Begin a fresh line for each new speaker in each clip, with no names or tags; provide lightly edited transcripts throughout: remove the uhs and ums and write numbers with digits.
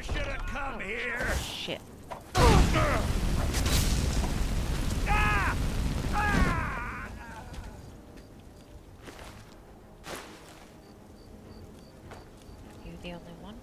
never should have come here.
Shit.
Ah! Ah!
You the only one?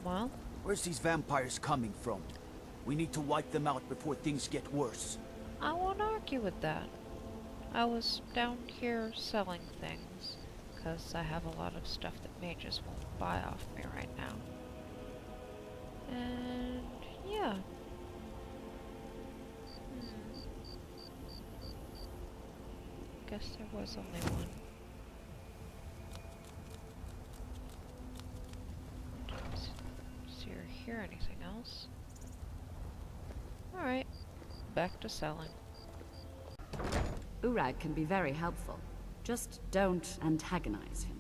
Well,
Where's these vampires coming from? We need to wipe them out before things get worse.
I won't argue with that. I was down here selling things, because I have a lot of stuff that mages won't buy off me right now. And yeah. Guess there was only one. Don't see or hear anything else. Alright, back to selling.
Urag can be very helpful. Just don't antagonize him.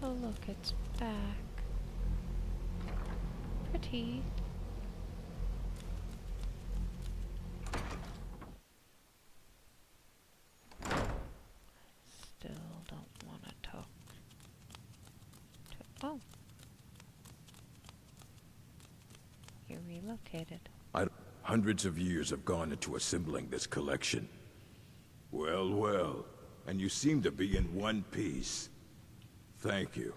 Oh look, it's back. Pretty. Still don't want to talk to... Oh. You relocated.
Hundreds of years have gone into assembling this collection. Well, well. And you seem to be in one piece. Thank you.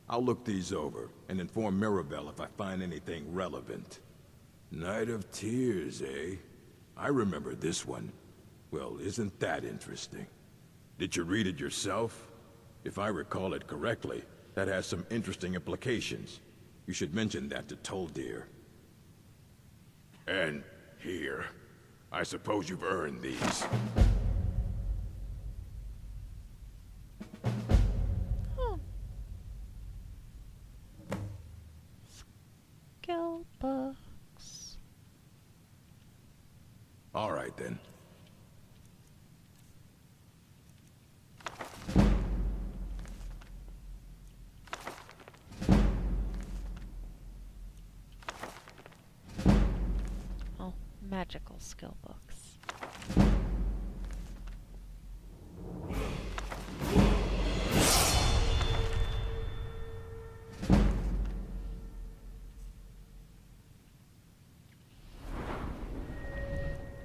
I'll look these over and inform Mirabelle if I find anything relevant. Night of Tears, eh? I remember this one. Well, isn't that interesting? Did you read it yourself? If I recall it correctly, that has some interesting implications. You should mention that to Toldir. And here. I suppose you've earned these.
Oh. Skill books.
All right, then.
Magical skill books.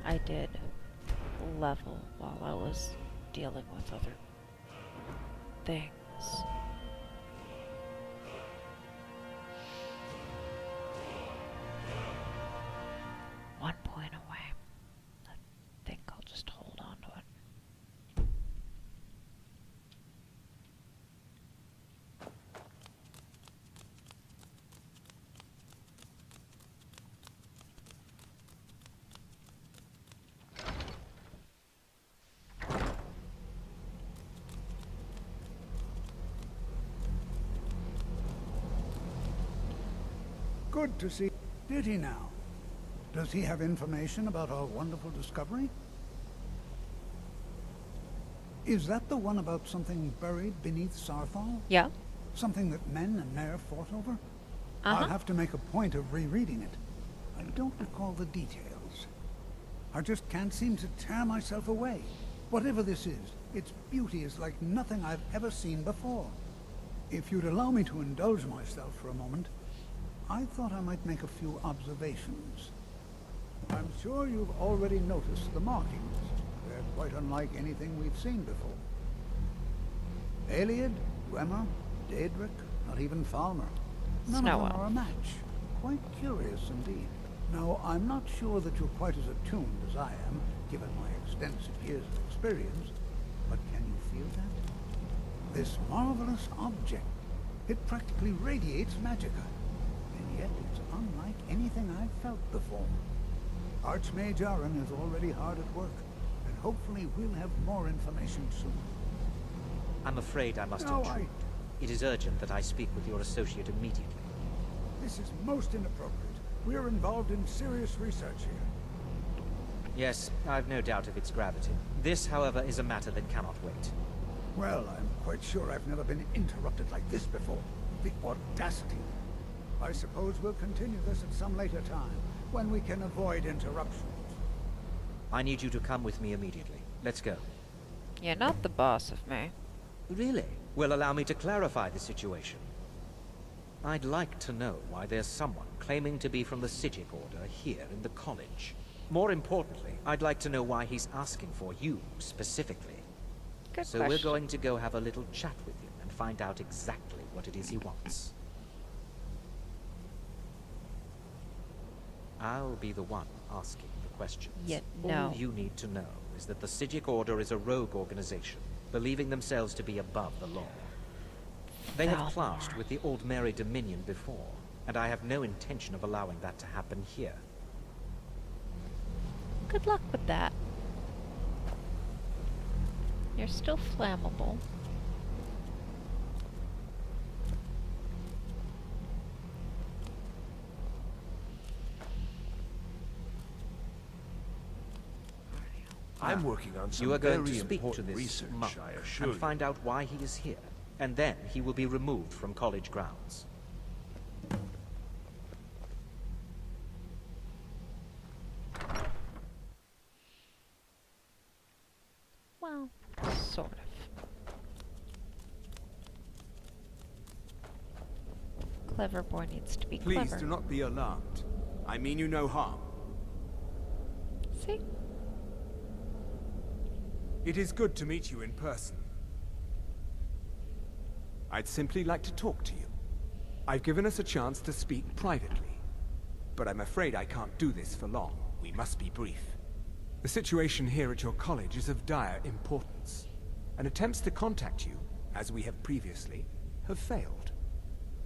I did level while I was dealing with other things. 1 point away. I think I'll just hold on to it.
Good to see. Did he now? Does he have information about our wonderful discovery? Is that the one about something buried beneath Sarthal?
Yeah.
Something that men and Mare fought over?
Uh-huh.
I'll have to make a point of rereading it. I don't recall the details. I just can't seem to tear myself away. Whatever this is, its beauty is like nothing I've ever seen before. If you'd allow me to indulge myself for a moment, I thought I might make a few observations. I'm sure you've already noticed the markings. They're quite unlike anything we've seen before. Aliad, Dwemer, Daedric, not even Falmer. None of them are a match. Quite curious indeed. Now, I'm not sure that you're quite as attuned as I am, given my extensive years of experience, but can you feel that? This marvelous object, it practically radiates magicka, and yet it's unlike anything I've felt before. Archmage Aaron is already hard at work, and hopefully we'll have more information soon.
I'm afraid I must intrude. It is urgent that I speak with your associate immediately.
This is most inappropriate. We're involved in serious research here.
Yes, I've no doubt of its gravity. This, however, is a matter that cannot wait.
Well, I'm quite sure I've never been interrupted like this before. The audacity. I suppose we'll continue this at some later time, when we can avoid interruptions.
I need you to come with me immediately. Let's go.
You're not the boss of me.
Really? Well, allow me to clarify the situation. I'd like to know why there's someone claiming to be from the Psijic Order here in the college. More importantly, I'd like to know why he's asking for you, specifically.
Good
So
question.
we're going to go have a little chat with him and find out exactly what it is he wants. I'll be the one asking the questions.
Yeah, no.
All you need to know is that the Psijic Order is a rogue organization, believing themselves to be above the law. They have clashed with the Old Mary Dominion before, and I have no intention of allowing that to happen here.
Good luck with that. You're still flammable.
I'm working on some
You are going
very
to speak to
important
this
research,
monk
I assure
and
you.
find out why he is here, and then he will be removed from college grounds.
Well, sort of. Clever boy needs to be
Please
clever.
do not be alarmed. I mean you no harm.
See?
It is good to meet you in person. I'd simply like to talk to you. I've given us a chance to speak privately, but I'm afraid I can't do this for long. We must be brief. The situation here at your college is of dire importance, and attempts to contact you, as we have previously, have failed.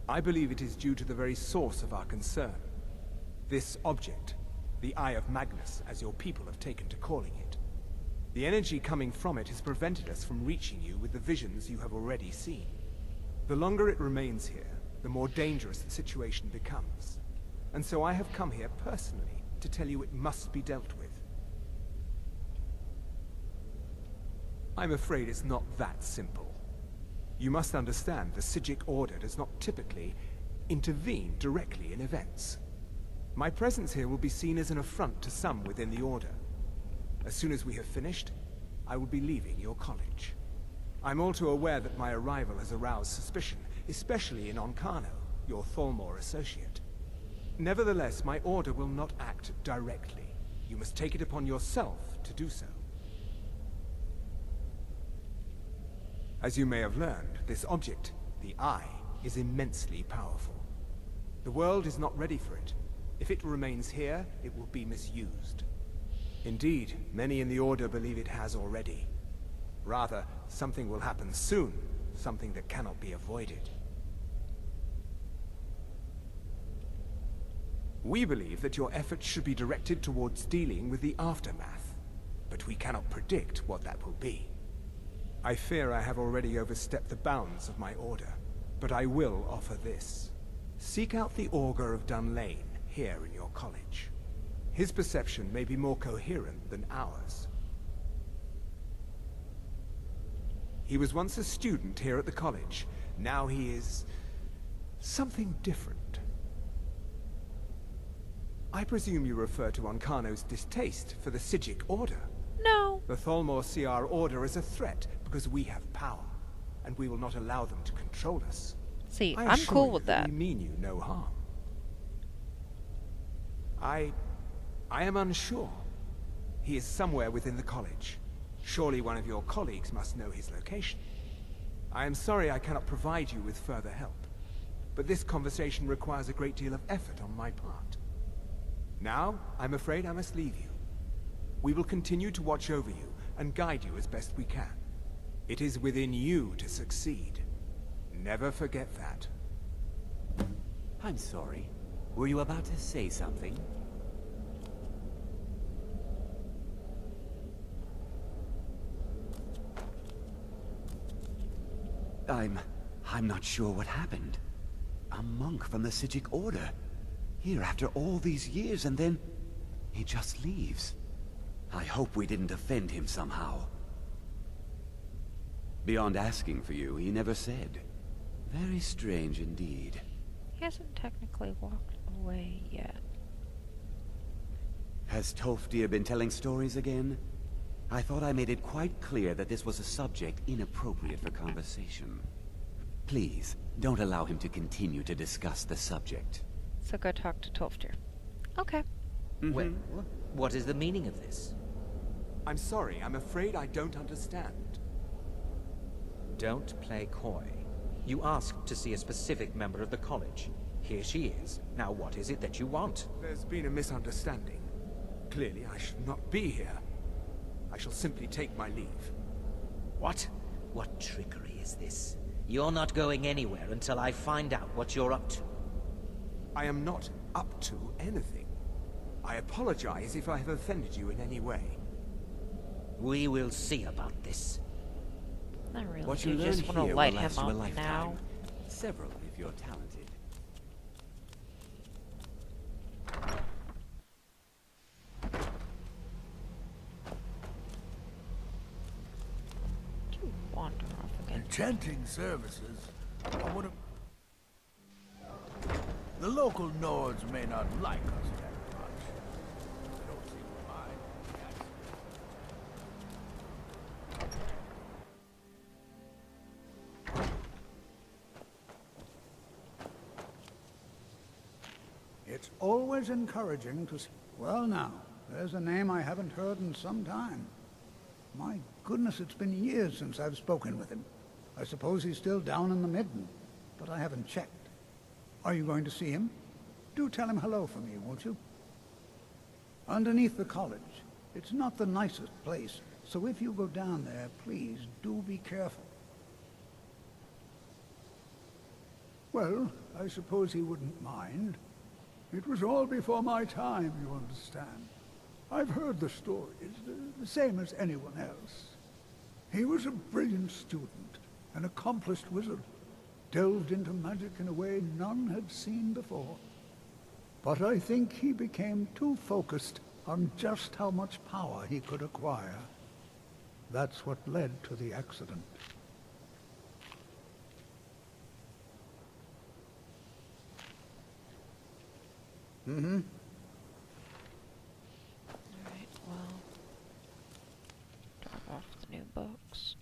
I believe it is due to the very source of our concern. This object, the Eye of Magnus, as your people have taken to calling it. The energy coming from it has prevented us from reaching you with the visions you have already seen. The longer it remains here, the more dangerous the situation becomes. And so I have come here personally to tell you it must be dealt with. I'm afraid it's not that simple. You must understand the Psijic Order does not typically intervene directly in events. My presence here will be seen as an affront to some within the Order. As soon as we have finished, I will be leaving your college. I'm all too aware that my arrival has aroused suspicion, especially in Oncano, your Thalmor associate. Nevertheless, my Order will not act directly. You must take it upon yourself to do so. As you may have learned, this object, the Eye, is immensely powerful. The world is not ready for it. If it remains here, it will be misused. Indeed, many in the Order believe it has already. Rather, something will happen soon, something that cannot be avoided. We believe that your efforts should be directed towards dealing with the aftermath, but we cannot predict what that will be. I fear I have already overstepped the bounds of my Order, but I will offer this. Seek out the Augur of Dunlane here in your college. His perception may be more coherent than ours. He was once a student here at the college. Now he is something different. I presume you refer to Oncano's distaste for the Psijic Order.
No.
The Thalmor see our Order as a threat because we have power, and we will not allow them to control us.
See,
I
I'm
assure
cool
you
with that.
We mean you no harm. I am unsure. He is somewhere within the college. Surely one of your colleagues must know his location. I am sorry I cannot provide you with further help, but this conversation requires a great deal of effort on my part. Now, I'm afraid I must leave you. We will continue to watch over you and guide you as best we can. It is within you to succeed. Never forget that.
I'm sorry. Were you about to say something? I'm not sure what happened. A monk from the Psijic Order. Here after all these years, and then he just leaves. I hope we didn't offend him somehow. Beyond asking for you, he never said. Very strange indeed.
He hasn't technically walked away yet.
Has Toftir been telling stories again? I thought I made it quite clear that this was a subject inappropriate for conversation. Please, don't allow him to continue to discuss the subject.
So go talk to Toftir. Okay.
Well, what is the meaning of this?
I'm sorry, I'm afraid I don't understand.
Don't play coy. You asked to see a specific member of the college. Here she is. Now what is it that you want?
There's been a misunderstanding. Clearly, I should not be here. I shall simply take my leave.
What? What trickery is this? You're not going anywhere until I find out what you're up to.
I am not up to anything. I apologize if I have offended you in any way.
We will see about this.
Not really.
What
You
you learn
just want to
here
light
will
him
last you a
up
lifetime.
now.
Several if you're talented.
You wander off again.
Enchanting services. I would have... The local Nords may not like us that much. They don't seem to mind.
It's always encouraging to see. Well now, there's a name I haven't heard in some time. My goodness, it's been years since I've spoken with him. I suppose he's still down in the Midden, but I haven't checked. Are you going to see him? Do tell him hello for me, won't you? Underneath the college. It's not the nicest place, so if you go down there, please do be careful. Well, I suppose he wouldn't mind. It was all before my time, you understand. I've heard the stories, the same as anyone else. He was a brilliant student, an accomplished wizard, delved into magic in a way none had seen before. But I think he became too focused on just how much power he could acquire. That's what led to the accident. Mm-hmm.
Alright, well. Drop off the new books.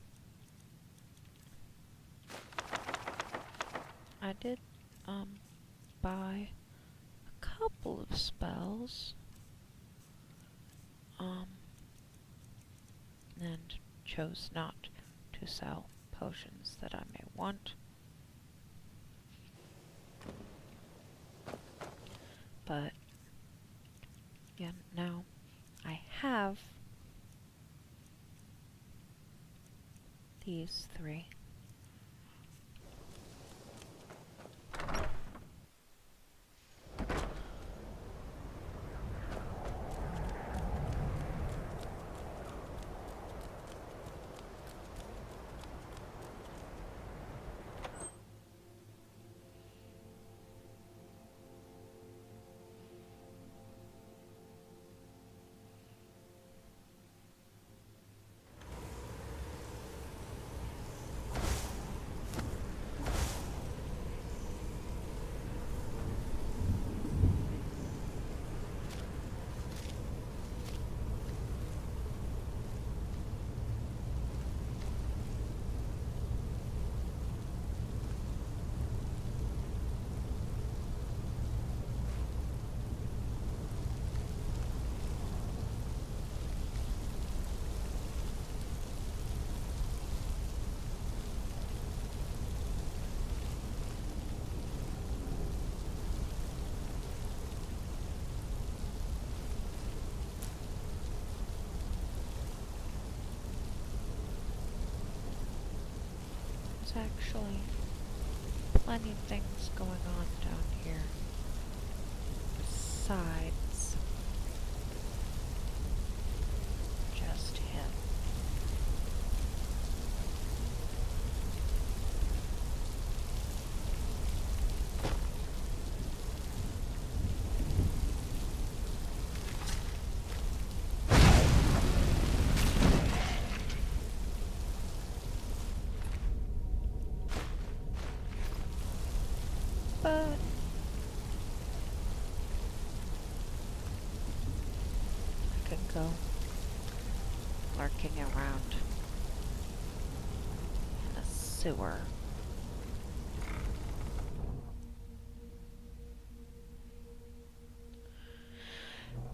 I did, buy a couple of spells. And chose not to sell potions that I may want. But, yeah, now I have these three. There's actually plenty of things going on down here besides just him. but I could go lurking around in a sewer.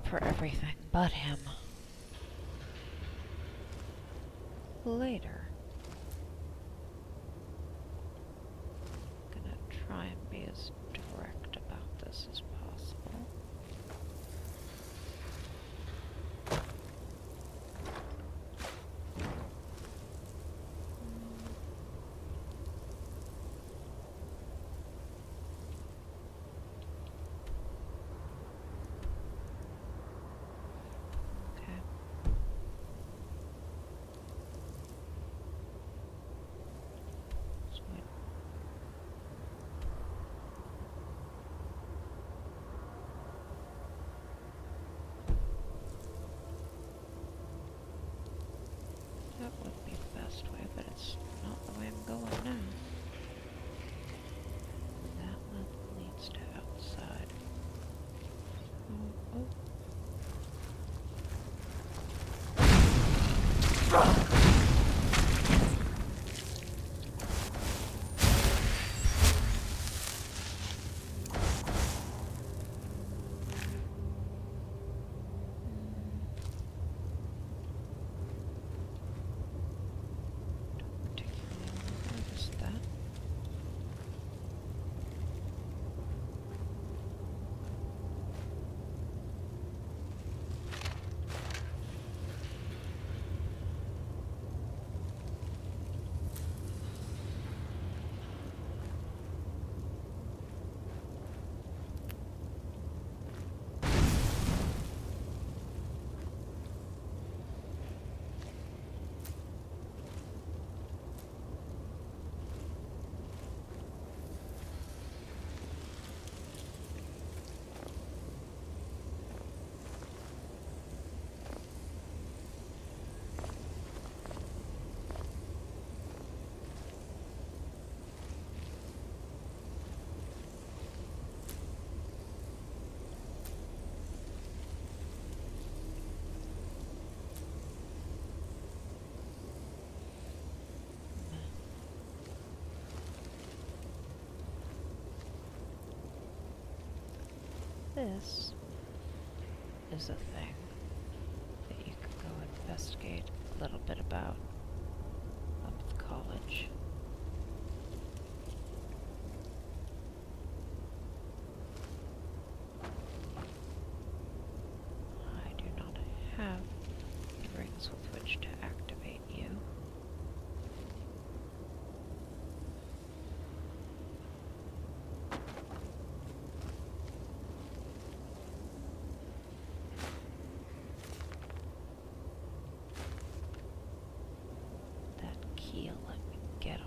For everything but him. Later. Gonna try and be as direct about this as possible. Okay. Sweet. That would be the best way, but it's not the way I'm going now. That one leads to outside. Oh, oh. Don't particularly notice that. This is a thing that you could go investigate a little bit about up at the college. I do not have the rings with which to activate you. That key will let me get him.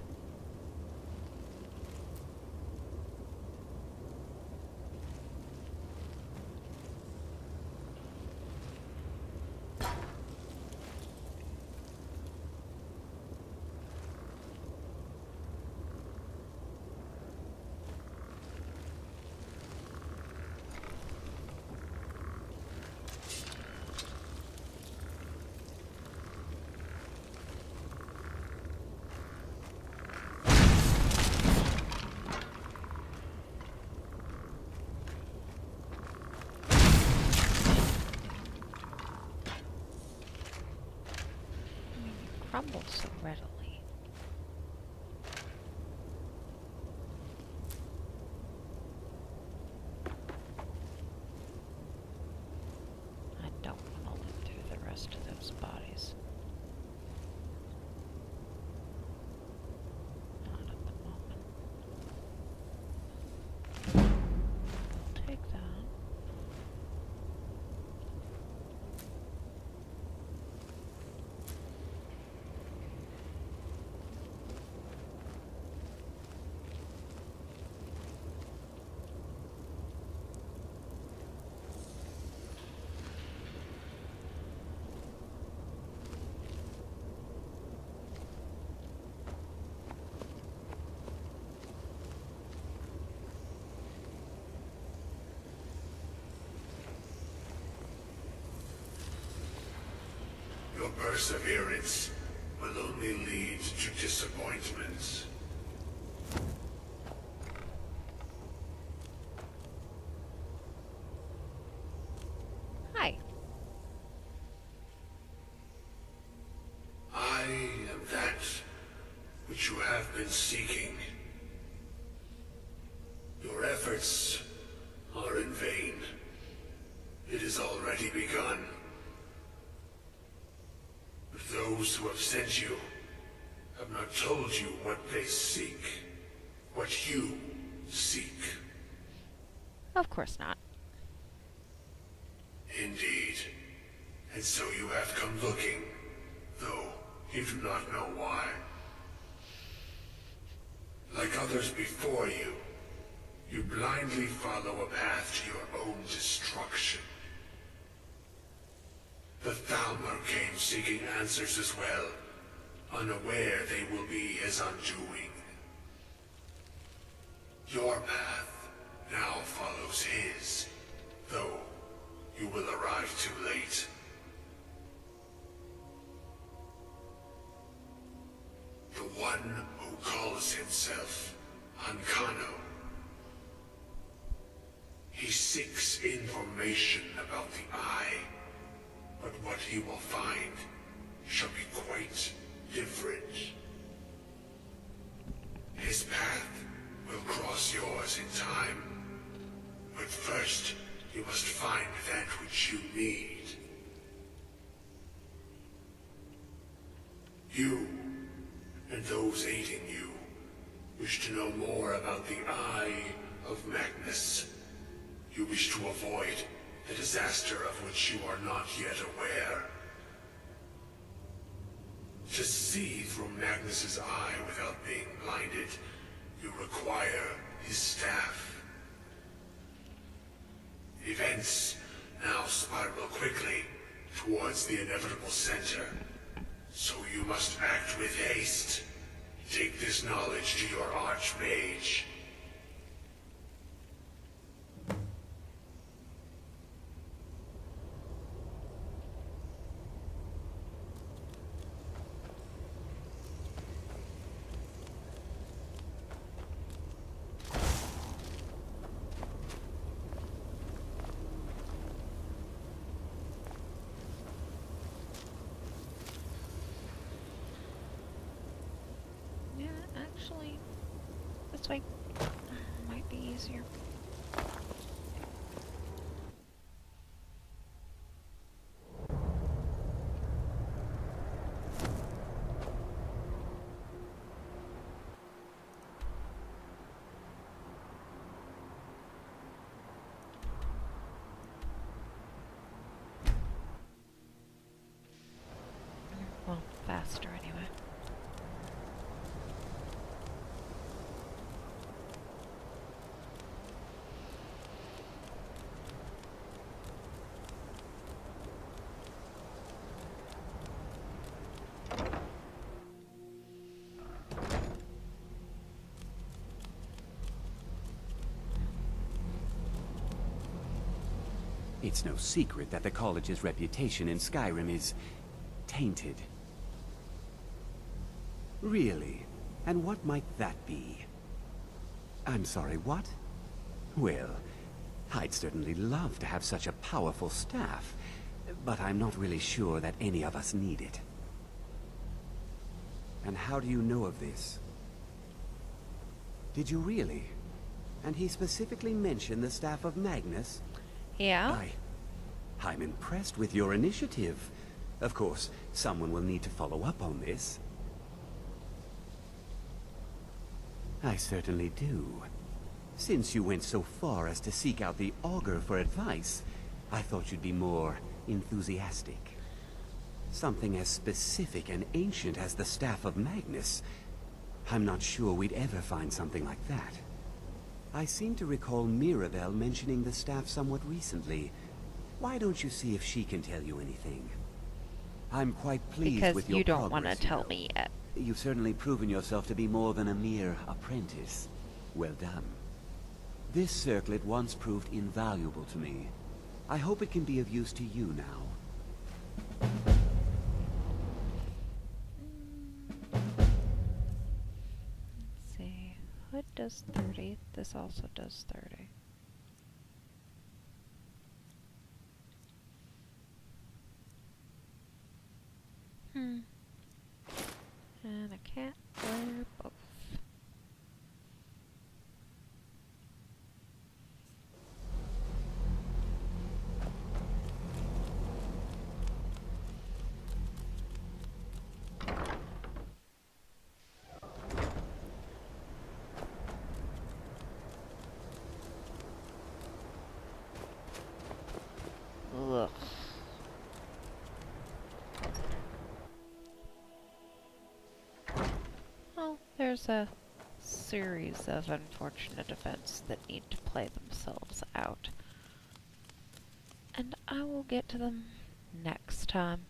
Crumble so readily. I don't want to live through the rest of those bodies. Not at the moment. I'll take that.
Your perseverance will only lead to disappointments.
Hi.
I am that which you have been seeking. Your efforts are in vain. It has already begun. But those who have sent you have not told you what they seek, what you seek.
Of course not.
Indeed. And so you have come looking, though you do not know why. Like others before you, you blindly follow a path to your own destruction. The Thalmor came seeking answers as well, unaware they will be his undoing. Your path now follows his, though you will arrive too late. The one who calls himself Ancano. He seeks information about the Eye, but what he will find shall be quite different. His path will cross yours in time, but first you must find that which you need. You, and those aiding you, wish to know more about the Eye of Magnus. You wish to avoid the disaster of which you are not yet aware. To see through Magnus's eye without being blinded, you require his staff. Events now spiral quickly towards the inevitable center, so you must act with haste. Take this knowledge to your Archmage.
Yeah, actually, this way might be easier. Well, faster anyway.
It's no secret that the college's reputation in Skyrim is tainted. Really? And what might that be? I'm sorry, what? Well, I'd certainly love to have such a powerful staff, but I'm not really sure that any of us need it. And how do you know of this? Did you really? And he specifically mentioned the staff of Magnus?
Yeah?
I'm impressed with your initiative. Of course, someone will need to follow up on this. I certainly do. Since you went so far as to seek out the Augur for advice, I thought you'd be more enthusiastic. Something as specific and ancient as the Staff of Magnus. I'm not sure we'd ever find something like that. I seem to recall Mirabelle mentioning the staff somewhat recently. Why don't you see if she can tell you anything? I'm quite pleased
Because
with your
you don't want to
progress,
tell
know.
me yet.
You've certainly proven yourself to be more than a mere apprentice. Well done. This circlet once proved invaluable to me. I hope it can be of use to you now.
Wood does 30. This also does 30. And I can't wear both. Ugh. Well, there's a series of unfortunate events that need to play themselves out. And I will get to them next time.